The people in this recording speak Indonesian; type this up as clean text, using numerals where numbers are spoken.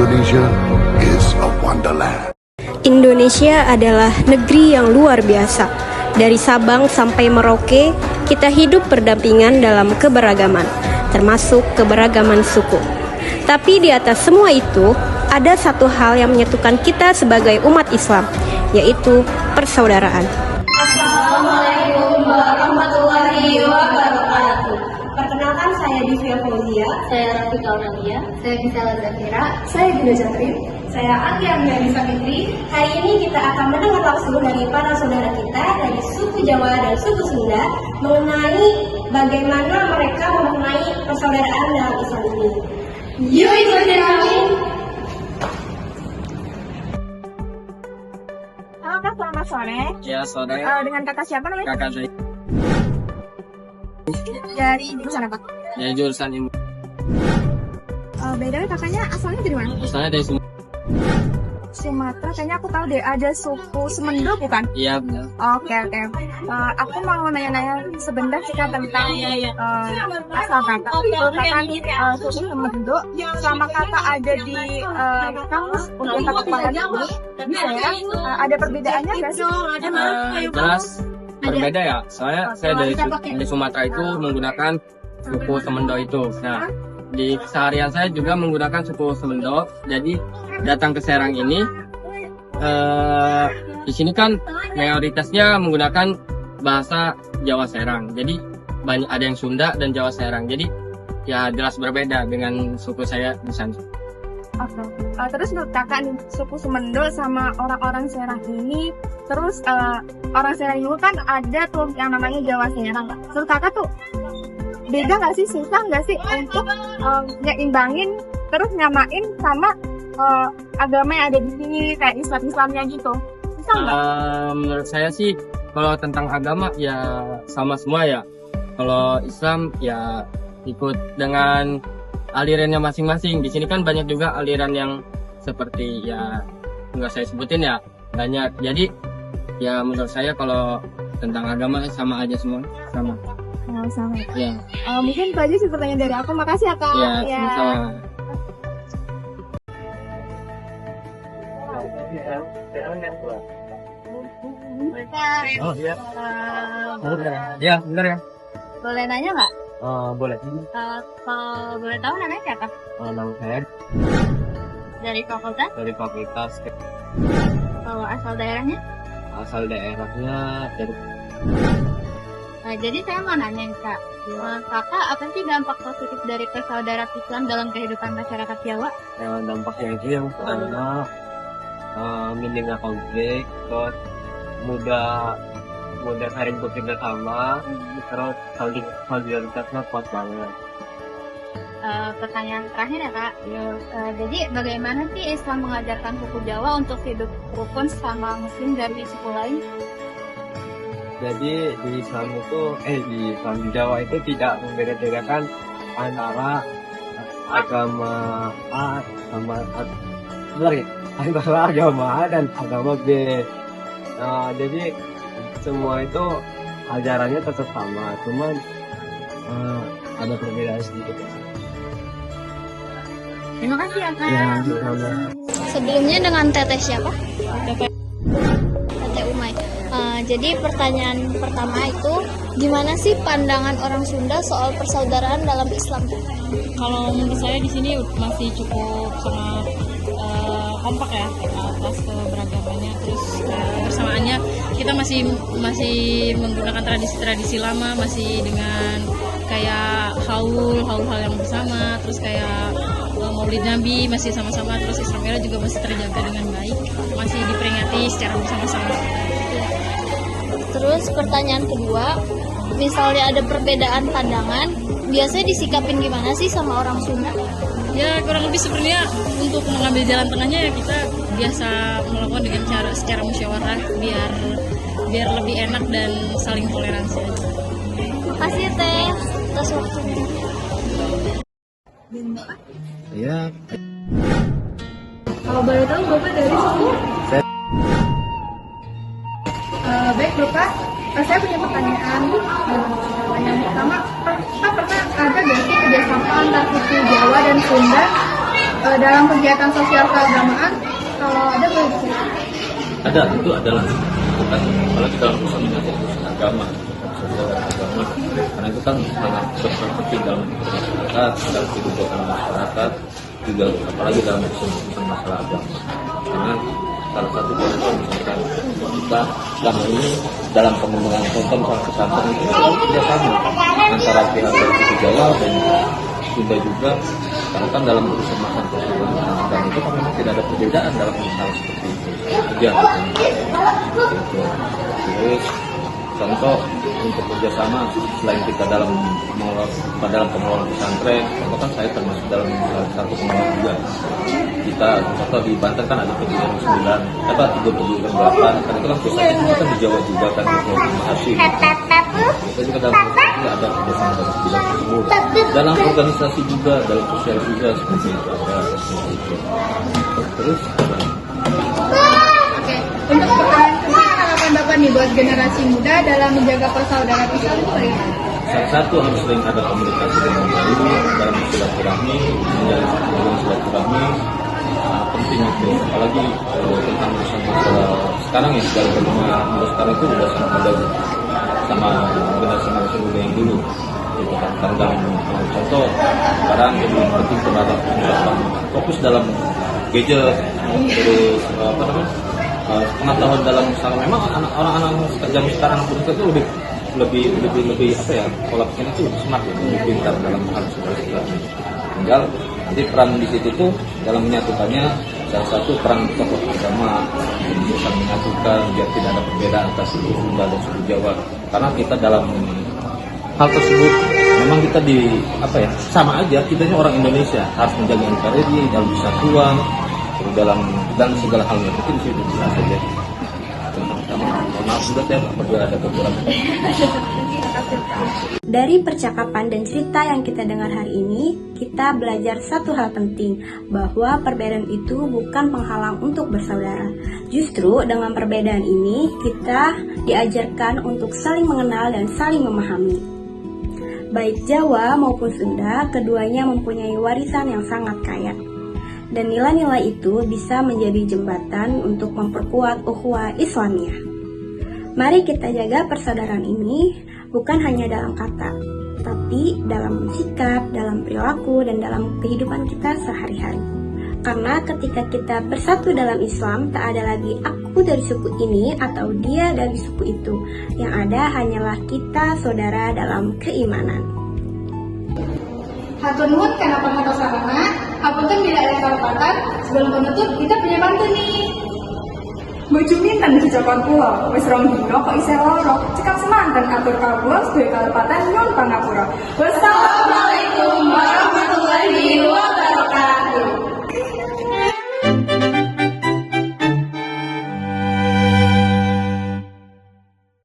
Indonesia is a wonderland. Indonesia adalah negeri yang luar biasa. Dari Sabang sampai Merauke, kita hidup berdampingan dalam keberagaman, termasuk keberagaman suku. Tapi di atas semua itu, ada satu hal yang menyatukan kita sebagai umat Islam, yaitu persaudaraan. Assalamualaikum warahmatullahi wabarakatuh. Perkenalkan, saya Divya Fauzia. Saya Rafika Nadia. Saya Gisela Zakira. Saya Gina Jatrin. Saya Anggia Nisa Fitri. Hari ini kita akan mendengar langsung dari para saudara kita dari suku Jawa dan suku Sunda mengenai bagaimana mereka memaknai persaudaraan dalam Islam ini. Yuk ikutin kami. Halo Kak, selamat sore. Ya, sore. Dengan kakak siapa namanya? Kakak saya Dari jurusan apa? dari jurusan ilmu. Beda kakaknya asalnya dari mana? Saya dari Sumatera. Sumatera, kayaknya aku tahu deh ada suku Semendo bukan? Iya, benar. Oke. Aku mau nanya-nanya sebentar sih Kak tentang asal kakak. Kakak suku Semendo, selama kakak ada di kampus untuk kakak pahami dulu, ada perbedaannya nggak sih? Jelas berbeda ya. Saya dari Sumatera itu menggunakan suku Semendo itu. Nah, di keseharian saya juga menggunakan suku Semendo. Jadi datang ke Serang ini, di sini kan mayoritasnya menggunakan bahasa Jawa Serang. Jadi banyak ada yang Sunda dan Jawa Serang. Jadi ya jelas berbeda dengan suku saya di sana. Oke. Terus menurut kakak nih, suku Semendo sama orang-orang Serang ini, terus orang Serang itu kan ada tuh yang namanya Jawa Serang. Menurut kakak tuh beda nggak sih, susah nggak sih untuk nyeimbangin terus nyamain sama agama yang ada di sini kayak Islamnya gitu? Susah nggak? Menurut saya sih kalau tentang agama ya sama semua ya. Kalau Islam ya ikut dengan alirannya masing-masing. Di sini kan banyak juga aliran yang seperti ya nggak saya sebutin ya, banyak. Jadi ya menurut saya kalau tentang agama sama aja semua, sama. Sama. Ya, Mungkin itu aja sih pertanyaan dari aku. Makasih ya Kak. ya sama. Oh iya. Ya, benar ya. Boleh nanya nggak? Boleh. Kalau boleh tahu namanya siapa? Nama saya Dari fakultas? dari fakultas. Kalau asal daerahnya? Asal daerahnya dari Nah, jadi saya mau nanya nih, Kak. Kakak, apa sih dampak positif dari persaudaraan Islam dalam kehidupan masyarakat Jawa? dampaknya itu yang pertama minimnya konflik, terus mudah saling bekerja sama, terus solidaritasnya kuat banget. Pertanyaan terakhir ya, Kak. Ya, Jadi, bagaimana sih Islam mengajarkan suku Jawa untuk hidup rukun sama Muslim dari suku lain? jadi di Islam di Jawa itu tidak membeda-bedakan antara agama A sama antara agama A dan agama B. Nah, jadi semua itu ajarannya tetap sama, cuman ada perbedaan sedikit. Terima kasih ya, Kak. Ya, sama. Sebelumnya dengan Teteh siapa? Teteh Umay. Jadi pertanyaan pertama itu, gimana sih pandangan orang Sunda soal persaudaraan dalam Islam? Kalau menurut saya di sini masih cukup sangat kompak ya atas keberagamannya. Terus bersamaannya kita masih menggunakan tradisi-tradisi lama, masih dengan kayak haul hal yang bersama, terus kayak Maulid Nabi masih sama-sama, terus Isra Mi'raj juga masih terjaga dengan baik, masih diperingati secara bersama-sama. Terus pertanyaan kedua, misalnya ada perbedaan pandangan, biasanya disikapin gimana sih sama orang Sunda? Ya kurang lebih sebenarnya untuk mengambil jalan tengahnya ya kita biasa melakukan dengan cara secara musyawarah biar lebih enak dan saling toleransi aja. Makasih Teh atas waktunya. Iya. Kalau boleh tahu Bapak dari suku? Baik Bapak, saya punya pertanyaan. Yang pertama, Pak pernah ada nggak sih kerjasama antara suku Jawa dan Sunda dalam kegiatan sosial keagamaan, kalau ada boleh diceritakan? Ada, itu adalah bukan apalagi dalam urusan agama, karena itu kan sangat besar penting dalam masyarakat, dalam kehidupan masyarakat juga, apalagi dalam urusan masalah agama. Karena salah satu contoh misalkan kita selama ini dalam pengembangan contoh misalnya pesantren itu kerjasama antara pihak dari suku Jawa dan Sunda juga, karena kan dalam urusan masalah agama itu kan memang tidak ada perbedaan dalam masalah seperti itu aja. Terus contoh untuk kerjasama selain kita dalam pengelolaan pesantren, contoh kan saya termasuk dalam salah satu pengelola juga. Kita contoh di Banten kan ada kejuruan 9, apa 38, kan itu kan pusat itu kan di Jawa juga kan di Asing. Kita juga dalam proses juga ada kerjasama dalam bidang tersebut. Dalam organisasi juga, dalam sosial juga seperti itu ada seperti itu. Terus Oke, untuk pertanyaan kedua, harapan Bapak nih buat generasi muda dalam menjaga persaudaraan Islam itu bagaimana? salah satu harus sering ada komunikasi dengan baik dalam silaturahmi, menjalin silaturahmi, penting itu. Apalagi tentang urusan masalah sekarang ya, segala macam sekarang itu udah sangat beda sama generasi muda yang dulu. Gitu kan, karena contoh sekarang lebih penting terhadap fokus dalam gadget, terus apa namanya, pengetahuan dalam misalnya memang orang-anak zaman sekarang pun itu lebih apa ya, pola pikirnya itu lebih smart, lebih pintar dalam hal segala. Tinggal nanti peran di situ tuh dalam menyatukannya, salah satu peran tokoh agama yang bisa menyatukan biar tidak ada perbedaan antara suku Sunda dan suku Jawa, karena kita dalam hal tersebut memang kita di apa ya, sama aja, kita ini orang Indonesia harus menjaga NKRI dalam persatuan dalam dan segala halnya. Mungkin itu bisa saja. Maaf sudah saya berdua ada kekurangan. Dari percakapan dan cerita yang kita dengar hari ini, kita belajar satu hal penting, bahwa perbedaan itu bukan penghalang untuk bersaudara. Justru dengan perbedaan ini, kita diajarkan untuk saling mengenal dan saling memahami. Baik Jawa maupun Sunda, keduanya mempunyai warisan yang sangat kaya. Dan nilai-nilai itu bisa menjadi jembatan untuk memperkuat ukhuwah Islamiyah. Mari kita jaga persaudaraan ini bukan hanya dalam kata, tapi dalam sikap, dalam perilaku, dan dalam kehidupan kita sehari-hari. Karena ketika kita bersatu dalam Islam, tak ada lagi aku dari suku ini atau dia dari suku itu. Yang ada hanyalah kita saudara dalam keimanan. Hatur nuhun karena penonton sarana, apunten bila ada kelupaan. Sebelum penutup, kita punya pantun nih. Bojo minten dijapan kula, wis rong dina kok isih lara. Cekap semanten atur kawula sedaya kalepatan nyuwun pangapura.